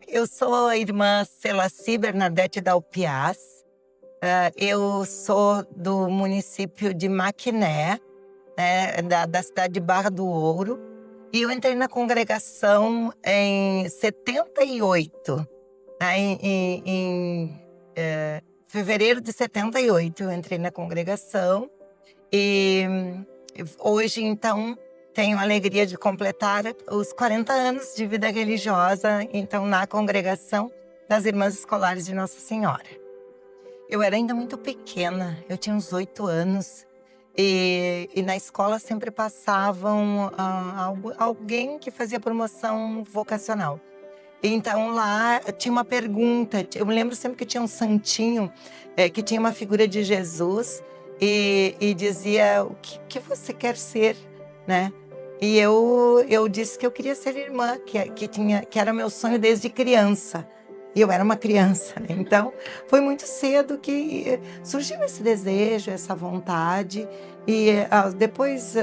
Eu sou a irmã Celaci Bernadette Dalpiaz. Eu sou do município de Maquiné, né, da cidade de Barra do Ouro. E eu entrei na congregação em 78, né, fevereiro de 78 eu entrei na congregação. E hoje, então, tenho a alegria de completar os 40 anos de vida religiosa, então, na congregação das Irmãs Escolares de Nossa Senhora. Eu era ainda muito pequena, eu tinha uns 8 anos, e na escola sempre passavam alguém que fazia promoção vocacional. Então lá tinha uma pergunta, eu me lembro sempre que tinha um santinho, que tinha uma figura de Jesus e dizia: o que você quer ser, né? E eu disse que eu queria ser irmã, que era meu sonho desde criança. E eu era uma criança, né? Então foi muito cedo que surgiu esse desejo, essa vontade. E depois,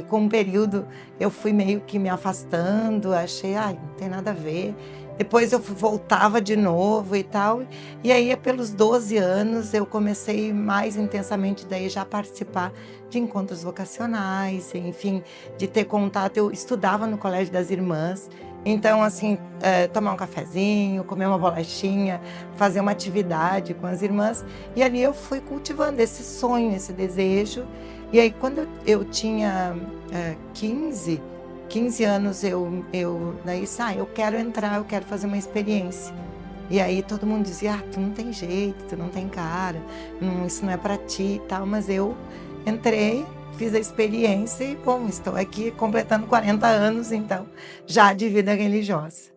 com um período, eu fui meio que me afastando, achei, não tem nada a ver. Depois eu voltava de novo e tal. E aí, pelos 12 anos, eu comecei mais intensamente daí já a participar de encontros vocacionais, enfim, de ter contato. Eu estudava no Colégio das Irmãs. Então, assim, tomar um cafezinho, comer uma bolachinha, fazer uma atividade com as irmãs. E ali eu fui cultivando esse sonho, esse desejo. E aí, quando eu tinha 15 anos, daí disse, eu quero entrar, eu quero fazer uma experiência. E aí todo mundo dizia, tu não tem jeito, tu não tem cara, isso não é para ti e tal. Mas eu entrei, fiz a experiência e, bom, estou aqui completando 40 anos, então, já de vida religiosa.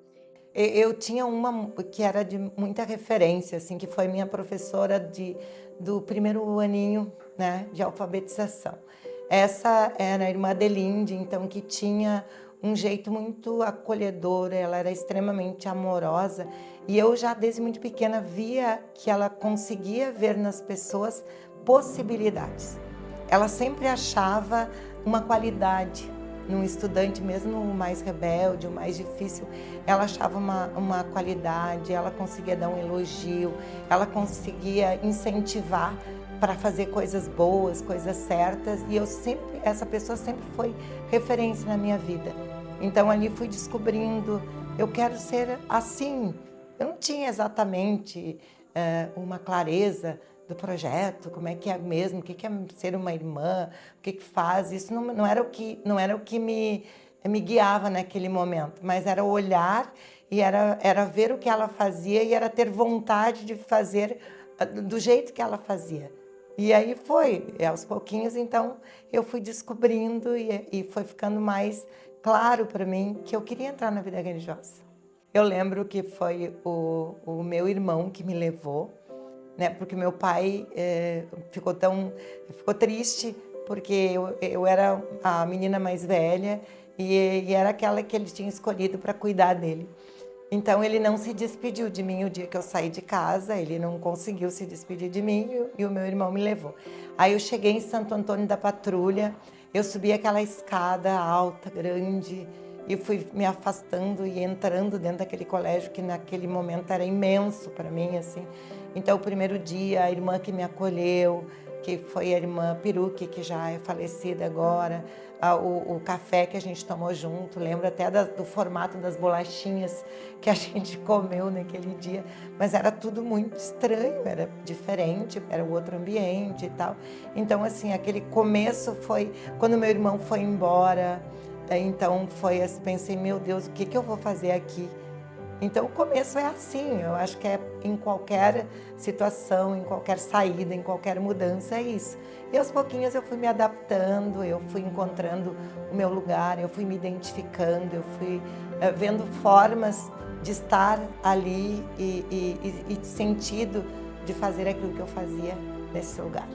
Eu tinha uma que era de muita referência, assim, que foi minha professora do primeiro aninho, né, de alfabetização. Essa era a irmã Adelinde, então, que tinha um jeito muito acolhedor, ela era extremamente amorosa. E eu já, desde muito pequena, via que ela conseguia ver nas pessoas possibilidades. Ela sempre achava uma qualidade num estudante, mesmo o mais rebelde, o mais difícil, ela achava uma qualidade, ela conseguia dar um elogio, ela conseguia incentivar para fazer coisas boas, coisas certas, e essa pessoa sempre foi referência na minha vida. Então ali fui descobrindo, eu quero ser assim. Eu não tinha exatamente uma clareza do projeto, como é que é mesmo, o que é ser uma irmã, o que faz. Isso não era o que me guiava naquele momento, mas era olhar e era ver o que ela fazia e era ter vontade de fazer do jeito que ela fazia. E aí aos pouquinhos, então, eu fui descobrindo e foi ficando mais claro para mim que eu queria entrar na vida religiosa. Eu lembro que foi o meu irmão que me levou, né? Porque meu pai ficou triste, porque eu era a menina mais velha e era aquela que ele tinha escolhido para cuidar dele. Então ele não se despediu de mim o dia que eu saí de casa, ele não conseguiu se despedir de mim e o meu irmão me levou. Aí eu cheguei em Santo Antônio da Patrulha, eu subi aquela escada alta, grande, e fui me afastando e entrando dentro daquele colégio que naquele momento era imenso para mim, assim. Então, o primeiro dia, a irmã que me acolheu, que foi a irmã Peruque, que já é falecida agora, o café que a gente tomou junto, lembro até do formato das bolachinhas que a gente comeu naquele dia, mas era tudo muito estranho, era diferente, era outro ambiente e tal. Então, assim, aquele começo foi quando meu irmão foi embora. Então foi assim, pensei, meu Deus, o que eu vou fazer aqui? Então o começo é assim, eu acho que é em qualquer situação, em qualquer saída, em qualquer mudança, é isso. E aos pouquinhos eu fui me adaptando, eu fui encontrando o meu lugar, eu fui me identificando, eu fui vendo formas de estar ali e sentido de fazer aquilo que eu fazia nesse lugar.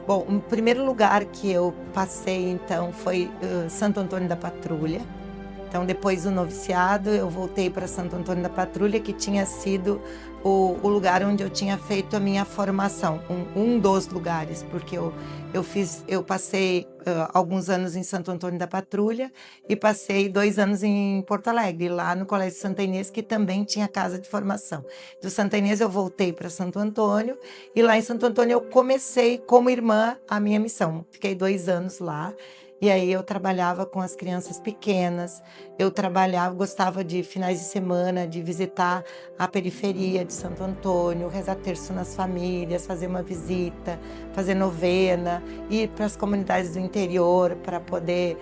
Bom, o primeiro lugar que eu passei, então, foi Santo Antônio da Patrulha. Então, depois do noviciado, eu voltei para Santo Antônio da Patrulha, que tinha sido o lugar onde eu tinha feito a minha formação, um dos lugares, porque eu passei alguns anos em Santo Antônio da Patrulha e passei 2 anos em Porto Alegre, lá no Colégio Santa Inês, que também tinha casa de formação. Do Santa Inês eu voltei para Santo Antônio e lá em Santo Antônio eu comecei como irmã a minha missão. Fiquei 2 anos lá. E aí eu trabalhava com as crianças pequenas, gostava de finais de semana, de visitar a periferia de Santo Antônio, rezar terço nas famílias, fazer uma visita, fazer novena, ir para as comunidades do interior para poder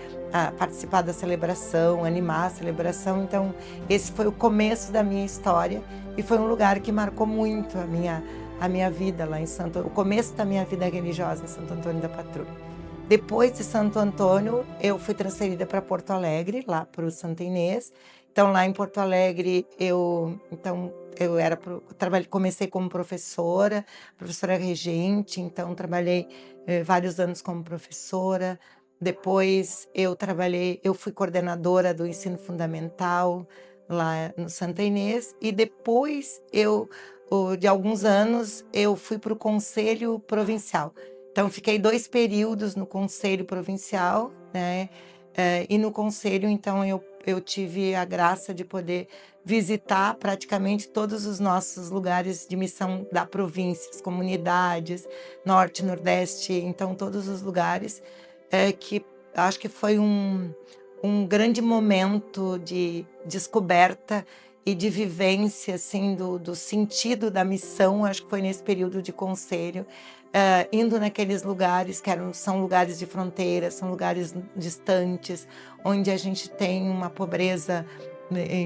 participar da celebração, animar a celebração. Então, esse foi o começo da minha história e foi um lugar que marcou muito a minha vida lá em o começo da minha vida religiosa em Santo Antônio da Patrulha. Depois de Santo Antônio, eu fui transferida para Porto Alegre, lá para o Santa Inês. Então, lá em Porto Alegre, comecei como professora regente, então trabalhei vários anos como professora. Depois eu fui coordenadora do ensino fundamental lá no Santa Inês e depois de alguns anos, eu fui para o Conselho Provincial. Então, fiquei 2 períodos no Conselho Provincial, né? E no Conselho, então, eu tive a graça de poder visitar praticamente todos os nossos lugares de missão da província, as comunidades, Norte, Nordeste, então, todos os lugares que acho que foi um grande momento de descoberta e de vivência, assim, do sentido da missão. Acho que foi nesse período de conselho, indo naqueles lugares são lugares de fronteira, são lugares distantes, onde a gente tem uma pobreza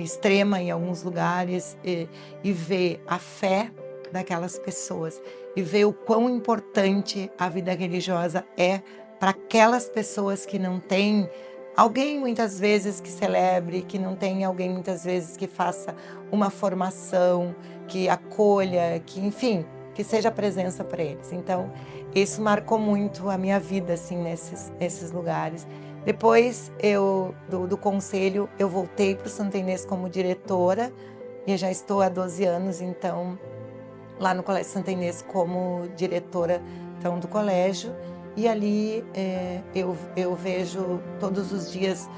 extrema em alguns lugares, e ver a fé daquelas pessoas, e ver o quão importante a vida religiosa é para aquelas pessoas que não têm alguém muitas vezes que celebre, que não tem alguém muitas vezes que faça uma formação, que acolha, que enfim, que seja presença para eles. Então, isso marcou muito a minha vida, assim, nesses lugares. Depois, do conselho, eu voltei para o Santa Inês como diretora, e já estou há 12 anos, então, lá no Colégio Santa Inês como diretora, então, do colégio. E ali eu vejo todos os dias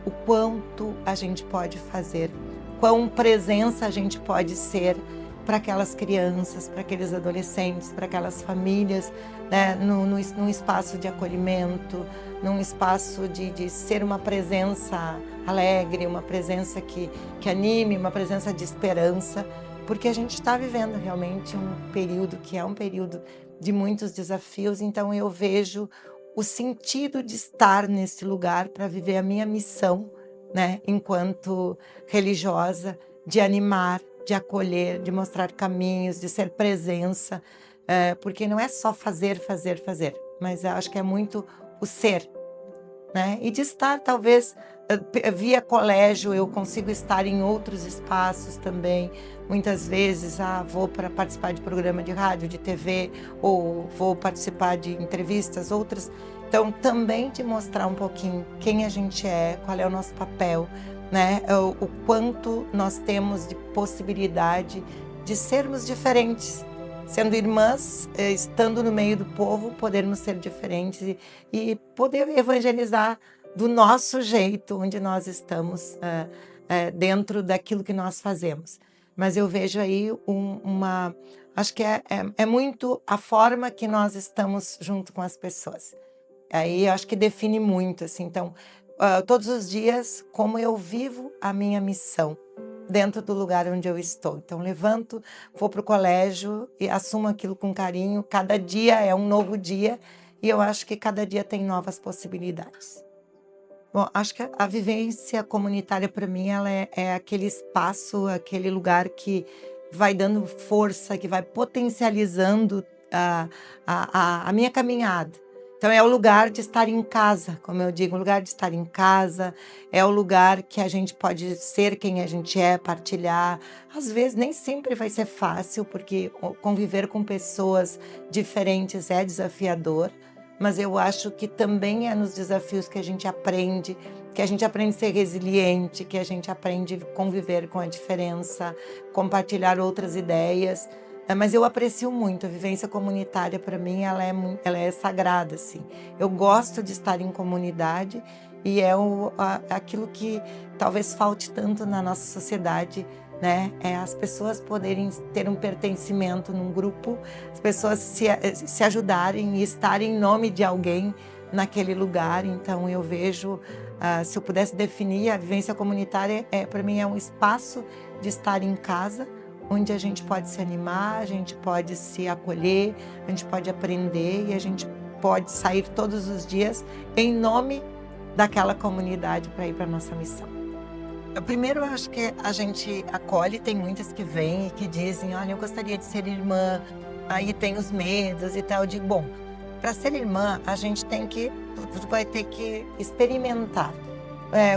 o quanto a gente pode fazer, quão presença a gente pode ser para aquelas crianças, para aqueles adolescentes, para aquelas famílias, né, num espaço de acolhimento, num espaço de ser uma presença alegre, uma presença que anime, uma presença de esperança, porque a gente está vivendo realmente um período que é um período de muitos desafios. Então eu vejo o sentido de estar nesse lugar para viver a minha missão, né, enquanto religiosa, de animar, de acolher, de mostrar caminhos, de ser presença, porque não é só fazer, mas eu acho que é muito o ser, né? E de estar, talvez, via colégio, eu consigo estar em outros espaços também. Muitas vezes, vou para participar de programa de rádio, de TV, ou vou participar de entrevistas, outras. Então, também de mostrar um pouquinho quem a gente é, qual é o nosso papel, né? O quanto nós temos de possibilidade de sermos diferentes. Sendo irmãs, estando no meio do povo, podermos ser diferentes e poder evangelizar do nosso jeito, onde nós estamos, dentro daquilo que nós fazemos. Mas eu vejo aí acho que é muito a forma que nós estamos junto com as pessoas. Aí eu acho que define muito, assim. Então, todos os dias, como eu vivo a minha missão dentro do lugar onde eu estou. Então, levanto, vou para o colégio e assumo aquilo com carinho. Cada dia é um novo dia e eu acho que cada dia tem novas possibilidades. Bom, acho que a vivência comunitária, para mim, ela é aquele espaço, aquele lugar que vai dando força, que vai potencializando a minha caminhada. Então, é o lugar de estar em casa, como eu digo, o lugar de estar em casa, é o lugar que a gente pode ser quem a gente é, partilhar. Às vezes, nem sempre vai ser fácil, porque conviver com pessoas diferentes é desafiador, mas eu acho que também é nos desafios que a gente aprende que a gente aprende a ser resiliente, que a gente aprende a conviver com a diferença, compartilhar outras ideias. Mas eu aprecio muito a vivência comunitária. Para mim ela é sagrada, assim. Eu gosto de estar em comunidade e é aquilo que talvez falte tanto na nossa sociedade, né? É as pessoas poderem ter um pertencimento num grupo, as pessoas se ajudarem e estarem em nome de alguém naquele lugar. Então eu vejo, se eu pudesse definir, a vivência comunitária para mim é um espaço de estar em casa, onde a gente pode se animar, a gente pode se acolher, a gente pode aprender e a gente pode sair todos os dias em nome daquela comunidade para ir para a nossa missão. Primeiro, eu acho que a gente acolhe, tem muitas que vêm e que dizem, olha, eu gostaria de ser irmã, aí tem os medos e tal. Eu digo, bom, para ser irmã, a gente tu vai ter que experimentar.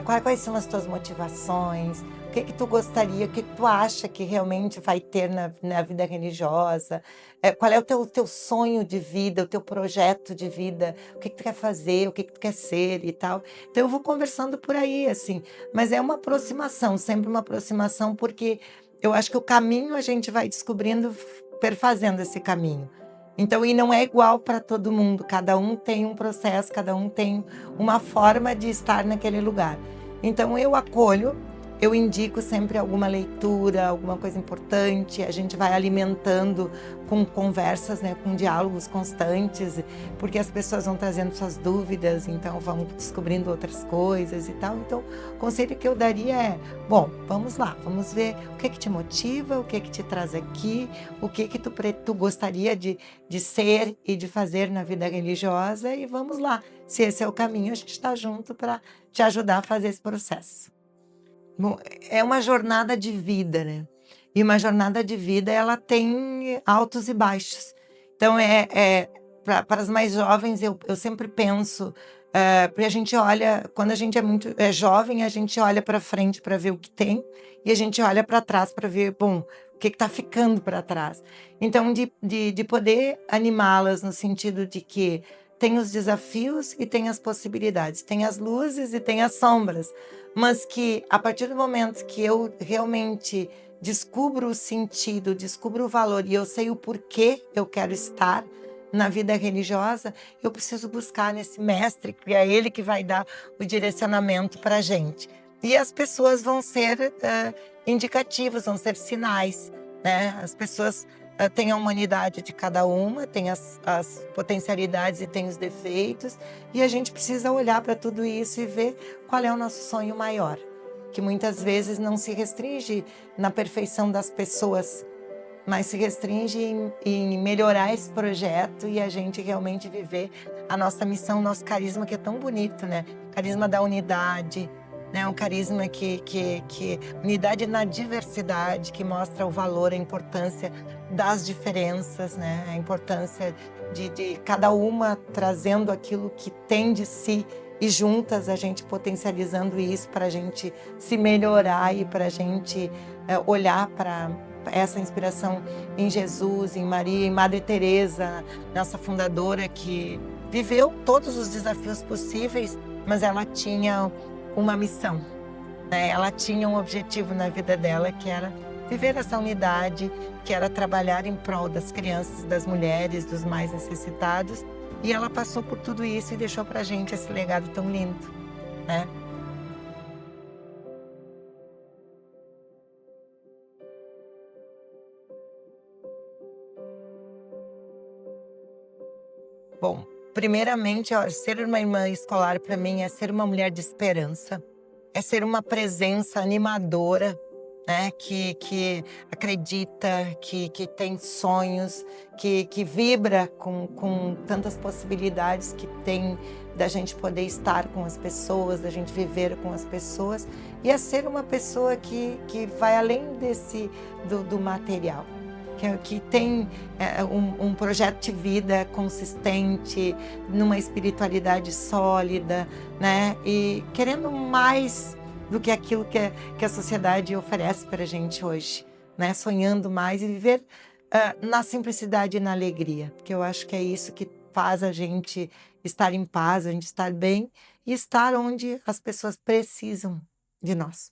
Quais são as tuas motivações? O que tu gostaria, o que tu acha que realmente vai ter na vida religiosa? Qual é o teu sonho de vida, o teu projeto de vida? O que tu quer fazer, o que tu quer ser e tal? Então eu vou conversando por aí, assim. Mas é uma aproximação, sempre uma aproximação, porque eu acho que o caminho a gente vai descobrindo, perfazendo esse caminho. Então, e não é igual para todo mundo, cada um tem um processo, cada um tem uma forma de estar naquele lugar. Então, eu acolho, eu indico sempre alguma leitura, alguma coisa importante, a gente vai alimentando com conversas, né, com diálogos constantes, porque as pessoas vão trazendo suas dúvidas, então vão descobrindo outras coisas e tal. Então, o conselho que eu daria é, bom, vamos lá, vamos ver o que te motiva, o que te traz aqui, o que tu gostaria de ser e de fazer na vida religiosa, e vamos lá. Se esse é o caminho, a gente está junto para te ajudar a fazer esse processo. Bom, é uma jornada de vida, né? E uma jornada de vida, ela tem altos e baixos. Então, para as mais jovens, eu sempre penso, porque a gente olha, quando a gente é jovem, a gente olha para frente para ver o que tem, e a gente olha para trás para ver, bom, o que está ficando para trás. Então, de poder animá-las no sentido de que tem os desafios e tem as possibilidades, tem as luzes e tem as sombras, mas que a partir do momento que eu realmente descubro o sentido, descubro o valor e eu sei o porquê eu quero estar na vida religiosa, eu preciso buscar nesse mestre, que é ele que vai dar o direcionamento para a gente. E as pessoas vão ser indicativas, vão ser sinais, né? As pessoas têm a humanidade de cada uma, tem as potencialidades e tem os defeitos, e a gente precisa olhar para tudo isso e ver qual é o nosso sonho maior, que muitas vezes não se restringe na perfeição das pessoas, mas se restringe em melhorar esse projeto e a gente realmente viver a nossa missão, o nosso carisma, que é tão bonito, né? Carisma da unidade, né? Um carisma que unidade na diversidade, que mostra o valor, a importância das diferenças, né? A importância de cada uma trazendo aquilo que tem de si e juntas a gente potencializando isso para a gente se melhorar e para a gente olhar para essa inspiração em Jesus, em Maria, em Madre Teresa, nossa fundadora, que viveu todos os desafios possíveis, mas ela tinha uma missão, né? Ela tinha um objetivo na vida dela, que era viver essa unidade, que era trabalhar em prol das crianças, das mulheres, dos mais necessitados. E ela passou por tudo isso e deixou pra gente esse legado tão lindo, né? Bom, primeiramente, ó, ser uma irmã escolar para mim é ser uma mulher de esperança, é ser uma presença animadora, né? Que acredita, que tem sonhos, que vibra com tantas possibilidades que tem da gente poder estar com as pessoas, da gente viver com as pessoas, e é ser uma pessoa que vai além do material. Que tem um projeto de vida consistente, numa espiritualidade sólida, né? E querendo mais do que aquilo que a sociedade oferece para a gente hoje, né? Sonhando mais e viver na simplicidade e na alegria, porque eu acho que é isso que faz a gente estar em paz, a gente estar bem e estar onde as pessoas precisam de nós.